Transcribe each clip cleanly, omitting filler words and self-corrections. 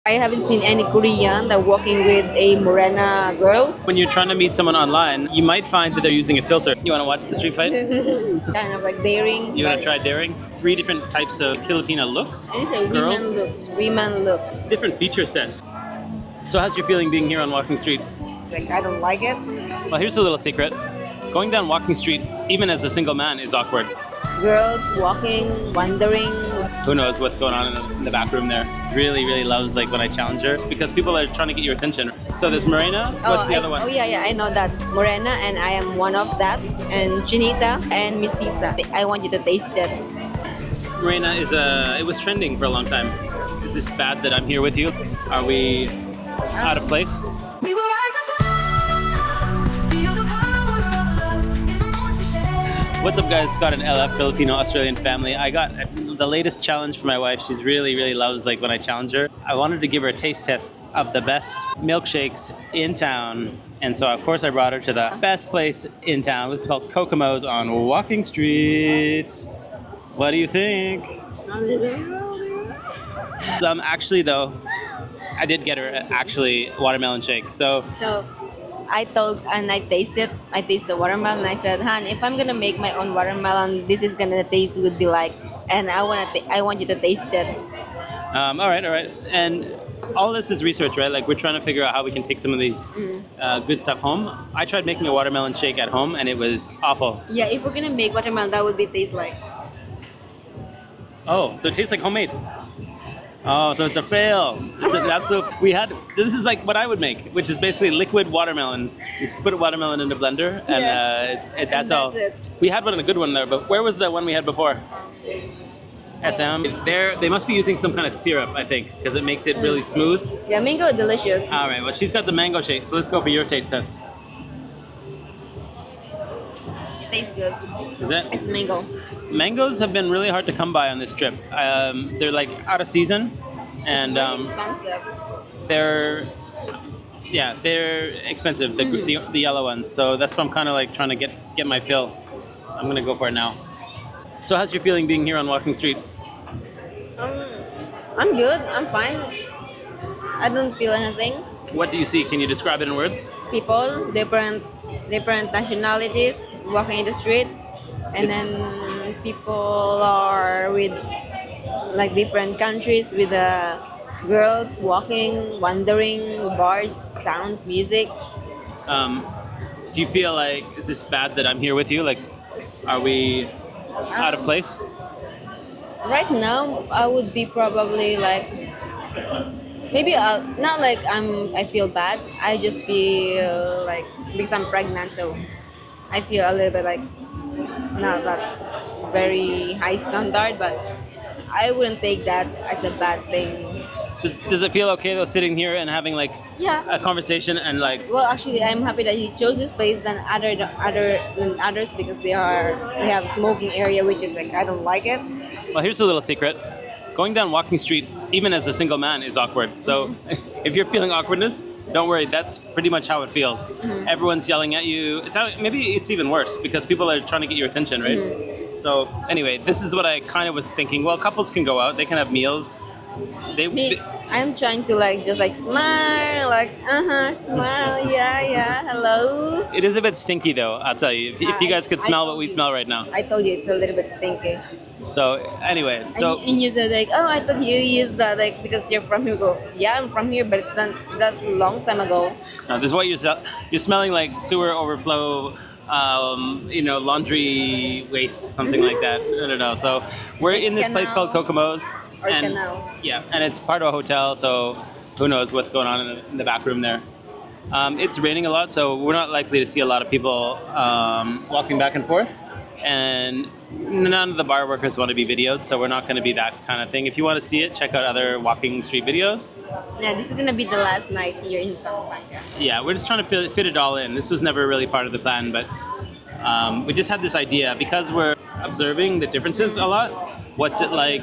I haven't seen any Korean that walking with a Morena girl. When you're trying to meet someone online, you might find that they're using a filter. You want to watch the street fight? Kind of like daring. You want but- to try daring? 3 different types of Filipina looks. And it's a Girls. women looks. Women looks. Different feature sets. So how's your feeling being here on Walking Street? Like I don't like it. Well, here's a little secret. Going down Walking Street, even as a single man, is awkward. Girls walking, wandering. Who knows what's going on in the back room there. Really loves like when I challenge her because people are trying to get your attention. So there's Morena. What's the other one? Oh yeah, I know that. Morena, and I am one of that. And Chinita and Mestiza. I want you to taste it. Morena it was trending for a long time. Is this bad that I'm here with you? Are we out of place? We will rise above, feel the power of love in the moments we share. What's up, guys? Scott and LF, Filipino-Australian family. I got the latest challenge for my wife. She's really loves like when I challenge her. I wanted to give her a taste test of the best milkshakes in town. And so, of course, I brought her to the best place in town. It's called Kokomo's on Walking Street. What do you think? Actually, though, I did get her actually watermelon shake. So I tasted the watermelon. I said, "Han, if I'm gonna make my own watermelon, this is gonna taste would be like." And I want you to taste it. all right. And all this is research, right? Like we're trying to figure out how we can take some of these good stuff home. I tried making a watermelon shake at home, and it was awful. Yeah, if we're gonna make watermelon, that would be taste like. Oh, so it tastes like homemade. Oh, so it's a fail. It's an absolute. This is like what I would make, which is basically liquid watermelon. You put a watermelon in the blender, and that's all. it. We had a good one there, but where was the one we had before? SM. They must be using some kind of syrup, I think, because it makes it really smooth. Yeah, mango delicious. All right. Well, she's got the mango shake, so let's go for your taste test. It tastes good. Is it? It's mango. Mangoes have been really hard to come by on this trip. They're like out of season, and Expensive. they're expensive. The yellow ones. So that's what I'm kind of like trying to get my fill. I'm gonna go for it now. So how's your feeling being here on Walking Street? I'm good. I'm fine. I don't feel anything. What do you see? Can you describe it in words? People, different nationalities walking in the street, and then people are with like different countries with girls walking, wandering, bars, sounds, music. Do you feel like is this bad that I'm here with you? Like, are we out of place? Right now, I would be probably like maybe not like I feel bad. I just feel like because I'm pregnant, so I feel a little bit like not that very high standard, but I wouldn't take that as a bad thing. Does it feel okay though, sitting here and having like Yeah. a conversation and like? Well, actually, I'm happy that he chose this place than others because they have smoking area, which is like I don't like it. Well, here's a little secret. Going down Walking Street, even as a single man, is awkward. So if you're feeling awkwardness, don't worry. That's pretty much how it feels. Everyone's yelling at you. Maybe it's even worse because people are trying to get your attention, right? So anyway, this is what I kind of was thinking. Well, couples can go out. They can have meals. I'm trying to just smile, smile, yeah, hello. It is a bit stinky though, I'll tell you. If you guys could I smell told what we you. smell right now. I told you it's a little bit stinky. So anyway, And you said I thought you used that because you're from here. Go, yeah, I'm from here, but that's a long time ago. this is what you're smelling like sewer overflow, laundry waste, something like that. I don't know. So we're in this place called Kokomo's. Or canal. Yeah, and it's part of a hotel, so who knows what's going on in the back room there. It's raining a lot, so we're not likely to see a lot of people walking back and forth. And none of the bar workers want to be videoed, so we're not going to be that kind of thing. If you want to see it, check out other Walking Street videos. Yeah, this is gonna be the last night here in Pampanga. Yeah, we're just trying to fit it all in. This was never really part of the plan, but we just had this idea because we're observing the differences a lot. What's it like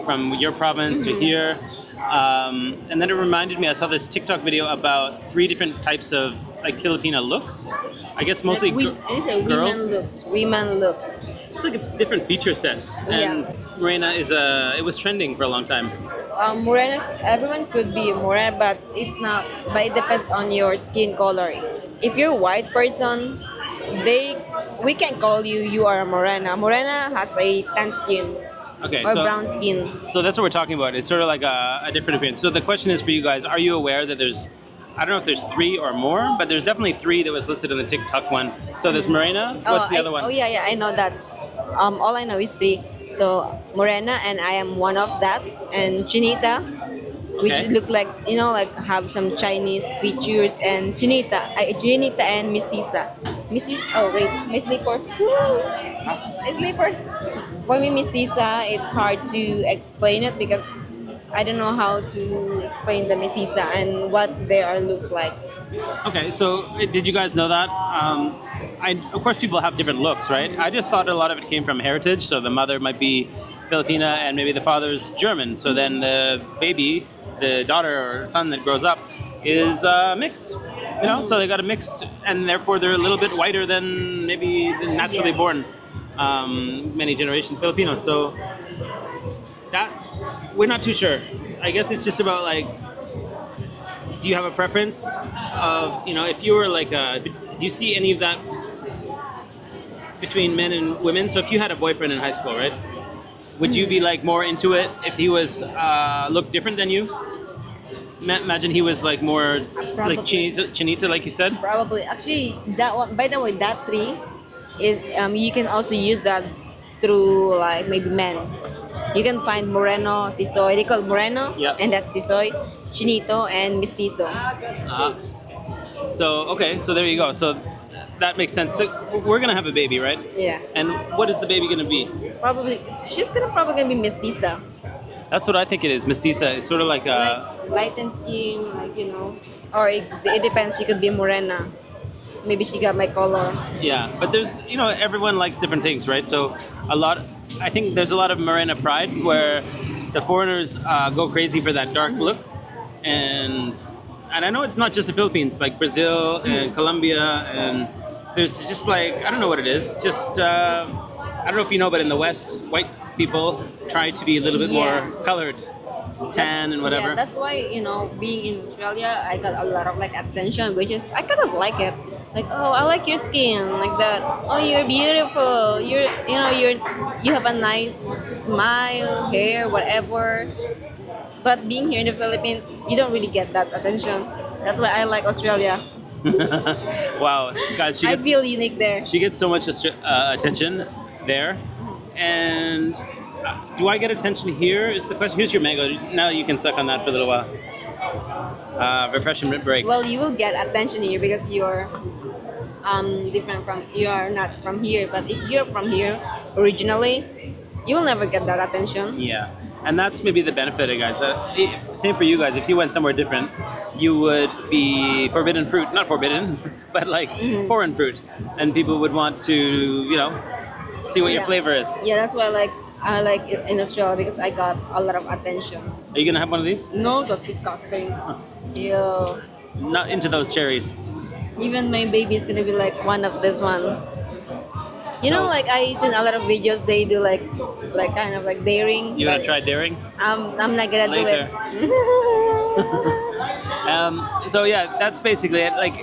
from your province to here? And then it reminded me, I saw this TikTok video about 3 different types of like Filipina looks. I guess mostly girls. Women looks. It's like a different feature set. And Yeah. Morena it was trending for a long time. Morena, everyone could be Morena, but it's not. But it depends on your skin color. If you're a white person, they we can call you. You are a Morena. Morena has a tan skin Okay, or brown skin. so that's what we're talking about. It's sort of like a different opinion. So the question is for you guys: are you aware that there's, I don't know if there's three or more, but there's definitely three that was listed in the TikTok one. So there's Morena. What's the other one? Oh yeah, yeah, I know that. All I know is three. So Morena, and I am one of that, and Chinita, which Okay. look like like have some Chinese features, and Chinita and Mestiza. Mrs. Oh wait, my slipper. My slipper. For me, Mestiza, it's hard to explain it because I don't know how to explain the Mestiza and what their looks like. Okay, so did you guys know that? Of course, people have different looks, right? I just thought a lot of it came from heritage. So the mother might be Filipina and maybe the father's German. So then the baby, the daughter or son that grows up, is mixed. So they got a mixed, and therefore they're a little bit whiter than maybe the naturally Yeah. born many generation Filipinos. So that we're not too sure. I guess it's just about like, do you have a preference of if you were like do you see any of that between men and women? So if you had a boyfriend in high school, right, would you be like more into it if he was looked different than you? Imagine he was like more like Probably. Chinita, like you said. Probably. Actually, that one. By the way, that three is you can also use that through like maybe men. You can find Moreno, Tisoy. They call Moreno, Yeah. and that's Tisoy, Chinito, and Mestizo. So okay, so there you go. So that makes sense. So we're gonna have a baby, right? Yeah. And what is the baby gonna be? Probably she's probably gonna be Mestiza. That's what I think it is. Mestiza. It's sort of like Like lightened skin, or it depends. She could be Morena. Maybe she got my color. yeah. But there's everyone likes different things, right? So I think there's a lot of Morena pride where the foreigners go crazy for that dark look, and I know it's not just the Philippines, like Brazil and Colombia, and there's just like I don't know what it is. Just I don't know if you know, but in the West, white people try to be a little bit Yeah. more colored, tan and whatever. Yeah, that's why being in Australia, I got a lot of like attention, which is I kind of like it. Like, oh, I like your skin, like that. Oh, you're beautiful. You have a nice smile, hair, whatever. But being here in the Philippines, you don't really get that attention. That's why I like Australia. Wow, guys, I feel unique there. she gets so much attention there, and do I get attention here? Is the question. Here's your mango. Now you can suck on that for a little while. Refreshment break. Well, you will get attention here because you're different from you are not from here. But if you're from here originally, you will never get that attention. Yeah, and that's maybe the benefit, guys. Same for you guys. If you went somewhere different, you would be forbidden fruit. Not forbidden, but like foreign fruit, and people would want to, see what your Yeah. flavor is. Yeah, that's why I like it in Australia because I got a lot of attention. Are you gonna have one of these? No, that's disgusting. Ew. Not into those cherries. Even my baby is gonna be like one of this one. So- Like I seen a lot of videos. They do like kind of like daring. You gonna but try daring? I'm not gonna Later. do it. So yeah, that's basically it. Like,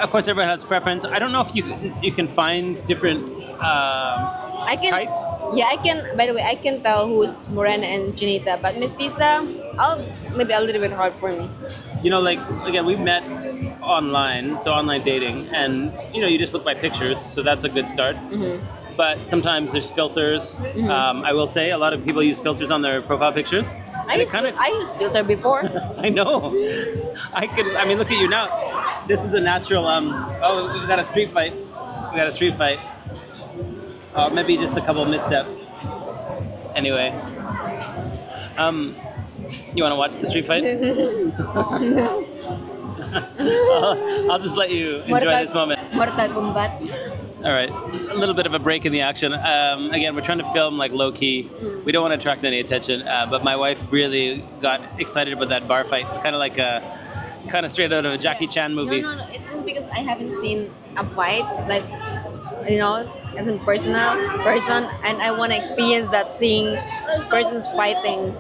of course, everyone has preference. I don't know if you can find different I can. types. Yeah, I can. By the way, I can tell who's Morena and Chinita, but Mestiza, maybe a little bit hard for me. Like again, we met online, so online dating, and you just look by pictures, so that's a good start. But sometimes there's filters. I will say a lot of people use filters on their profile pictures. I used filter before. I know. I mean, look at you now. This is a natural. Oh, we got a street fight. Maybe just a couple missteps. Anyway. You want to watch the street fight? I'll just let you enjoy this moment. Mortal Kombat. All right, a little bit of a break in the action. Again, we're trying to film like low key. We don't want to attract any attention, but my wife really got excited about that bar fight, kind of straight out of a Jackie Chan movie. No. It's just because I haven't seen a fight, like, as a person, and I want to experience that seeing persons fighting.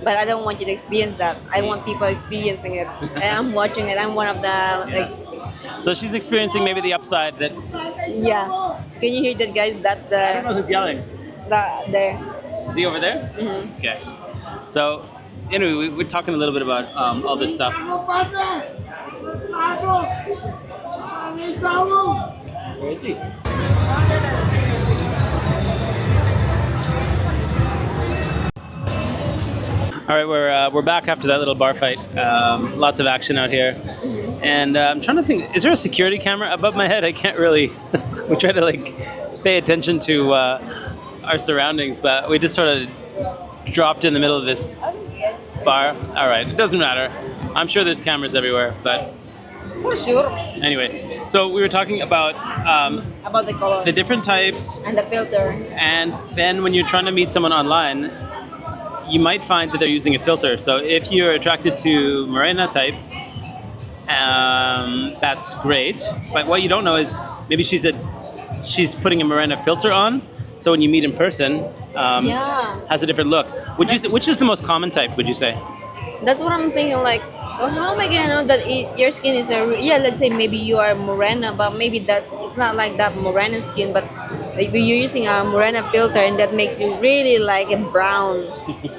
but I don't want you to experience that. I want people experiencing it, and I'm watching it. I'm one of the like, So she's experiencing maybe the upside that yeah. Can you hear that, guys? That's I don't know who's yelling. there. Is he over there? Hmm. Okay. So anyway, we're talking a little bit about all this stuff. Where is he? All right, we're back after that little bar fight. Lots of action out here, and I'm trying to think. Is there a security camera above my head? I can't really. We try to like pay attention to our surroundings, but we just sort of dropped in the middle of this bar. All right, it doesn't matter. I'm sure there's cameras everywhere, but For sure. anyway. So we were talking about About the color the different types, and the filter. and then when you're trying to meet someone online, you might find that they're using a filter. So if you're attracted to Morena type, that's great. But what you don't know is maybe she's putting a Morena filter on. So when you meet in person, Yeah. has a different look. Which is the most common type? Would you say? That's what I'm thinking. Like, oh, how am I gonna know that your skin is yeah? Let's say maybe you are Morena, but maybe it's not like that Morena skin, but maybe you're using a Morena filter, and that makes you really like a brown.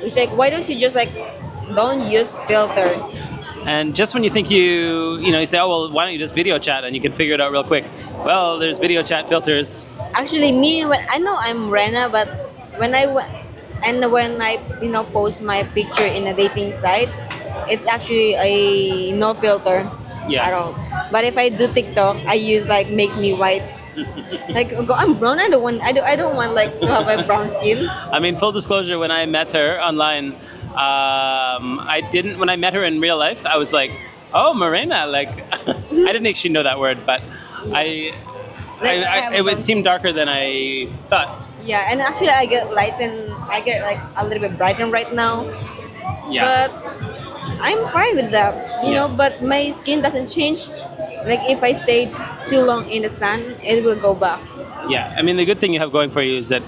It's like, why don't you just like don't use filter? And just when you think you say, oh well, why don't you just video chat and you can figure it out real quick? Well, there's video chat filters. Actually, me when I know I'm Morena, but when I went and when I post my picture in a dating site, it's actually a no filter Yeah. at all. But if I do TikTok, I use like makes me white. Like I'm brown. I don't want like to have a brown skin. I mean, full disclosure, when I met her online, I didn't. When I met her in real life, I was like, "Oh, Morena!" Like, I didn't actually know that word, but it seemed darker than I thought. Yeah, and actually I get I get like a little bit brighter right now. Yeah. But I'm fine with that, Yeah. But my skin doesn't change. Like if I stay too long in the sun, it will go back. Yeah, I mean, the good thing you have going for you is that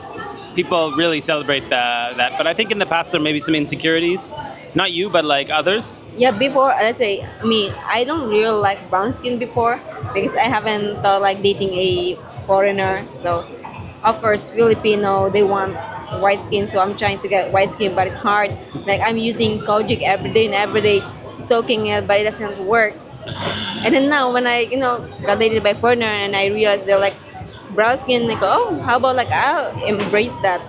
people really celebrate that. But I think in the past there may be some insecurities. Not you, but like others. Yeah, before let's say me, I don't really like brown skin before because I haven't thought like dating a foreigner. So, of course, Filipino they want white skin, so I'm trying to get white skin, but it's hard. Like I'm using kojic every day, soaking it, but it doesn't work. And then now when I got dated by foreigner and I realized they're like brown skin, like oh, how about like I'll embrace that.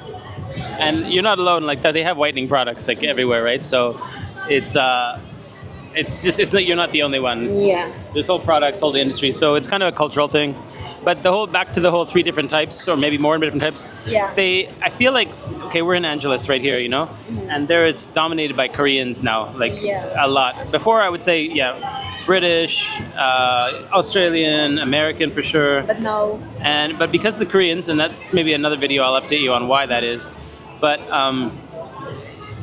And you're not alone like that. They have whitening products like everywhere, right? So it's not you're not the only ones. Yeah. There's whole products, whole industry. So it's kind of a cultural thing. But back to the whole three different types, or maybe more different types. Yeah. I feel like okay, we're in Angeles right here, and there it's dominated by Koreans now, like Yeah. a lot. Before I would say British, Australian, American for sure. But no. But because the Koreans, and that's maybe another video I'll update you on why that is, but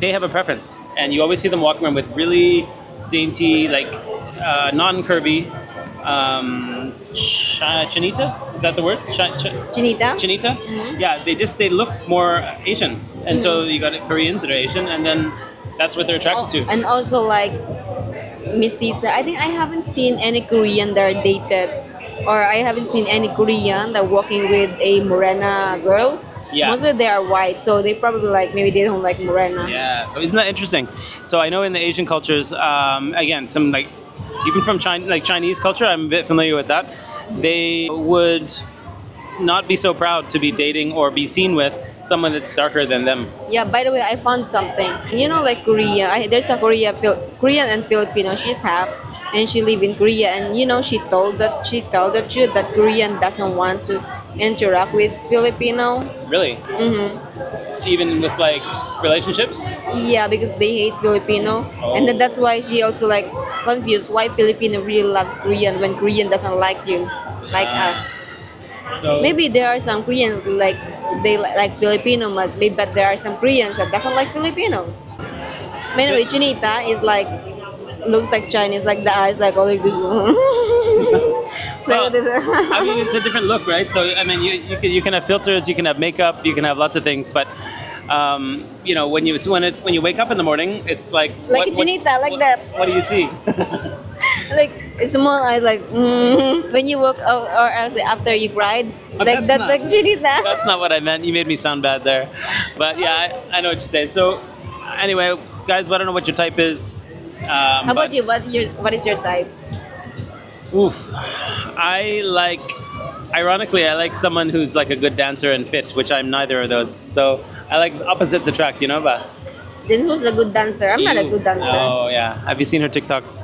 they have a preference, and you always see them walking around with really dainty, like non-curvy, Chinita? Is that the word? Chinita. Chinita? Mhm. Yeah, they look more Asian, and so you got Koreans that are Asian, and then that's what they're attracted to. And also like Mestiza. I think I haven't seen any Korean that are dated, or I haven't seen any Korean that walking with a Morena girl. Yeah. Mostly they are white, so they probably like maybe they don't like Morena. Yeah, so isn't that interesting? So I know in the Asian cultures, again, some like even from Chinese culture, I'm a bit familiar with that. They would not be so proud to be dating or be seen with someone that's darker than them. Yeah. By the way, I found something. Like Korea. There's a Korean and Filipino. She's half, and she live in Korea. And she told the truth that Korean doesn't want to interact with Filipino. Really? Mm-hmm. Even with like relationships? Yeah, because they hate Filipino, Oh. and then that's why she also like confused why Filipino really loves Korean when Korean doesn't like you, like us. So Maybe there are some Koreans like they like Filipino, but there are some Koreans that doesn't like Filipinos. But anyway, Chinita is like looks like Chinese, like the eyes like all like this. Well, Like this. I mean, it's a different look, right? So I mean, you can have filters, you can have makeup, you can have lots of things, but you know, when you wake up in the morning, it's like Like a Chinita, like that. What do you see? Like small eyes, like when you woke up, or else after you cried, like that's not- like Chinita. That's not what I meant. You made me sound bad there. But yeah, I know what you're saying. So anyway, guys, I don't know what your type is. How about you? What is your type? Oof. Ironically, I like someone who's like a good dancer and fit, which I'm neither of those. So I like opposites attract, you know, but Then who's a good dancer? I'm not a good dancer. Oh yeah. Have you seen her TikToks?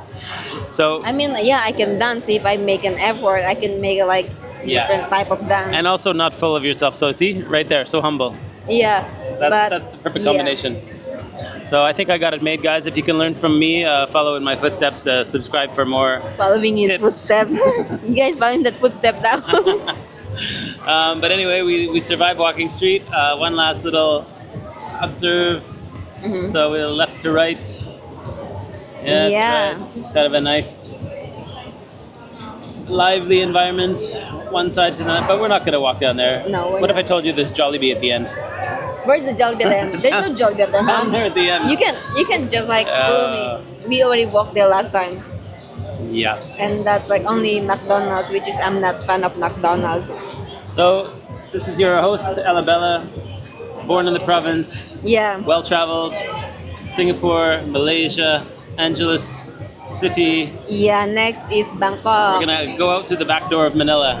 So I mean, yeah, I can dance if I make an effort. I can make like Yeah. different type of dance. and also not full of yourself. So see, right there, so humble. Yeah, That's the perfect combination. So I think I got it made, guys. If you can learn from me, follow in my footsteps, subscribe for more. Following his Tips. footsteps. You guys following that footstep down? But anyway, we survived walking street. One last little observe. So we're left to right. Yeah, that's Yeah. right. It's kind of a nice, lively environment. One side to another, but we're not going to walk down there. No, we're What if I not. told you there's Jollibee at the end? Where's the Jollibee at the end? There's no Jollibee at the Down end. there at the end. You can just like follow me. We already walked there last time, Yeah. and that's like only McDonald's, which is I'm not fan of McDonald's. So this is your host, Alabella, born in the province, Yeah. well traveled, Singapore, Malaysia, Angeles City. Yeah. Next is Bangkok. We're gonna go out through the back door of Manila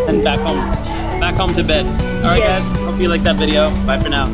and back home to bed. All right, Yes. guys. Hope you liked that video. Bye for now.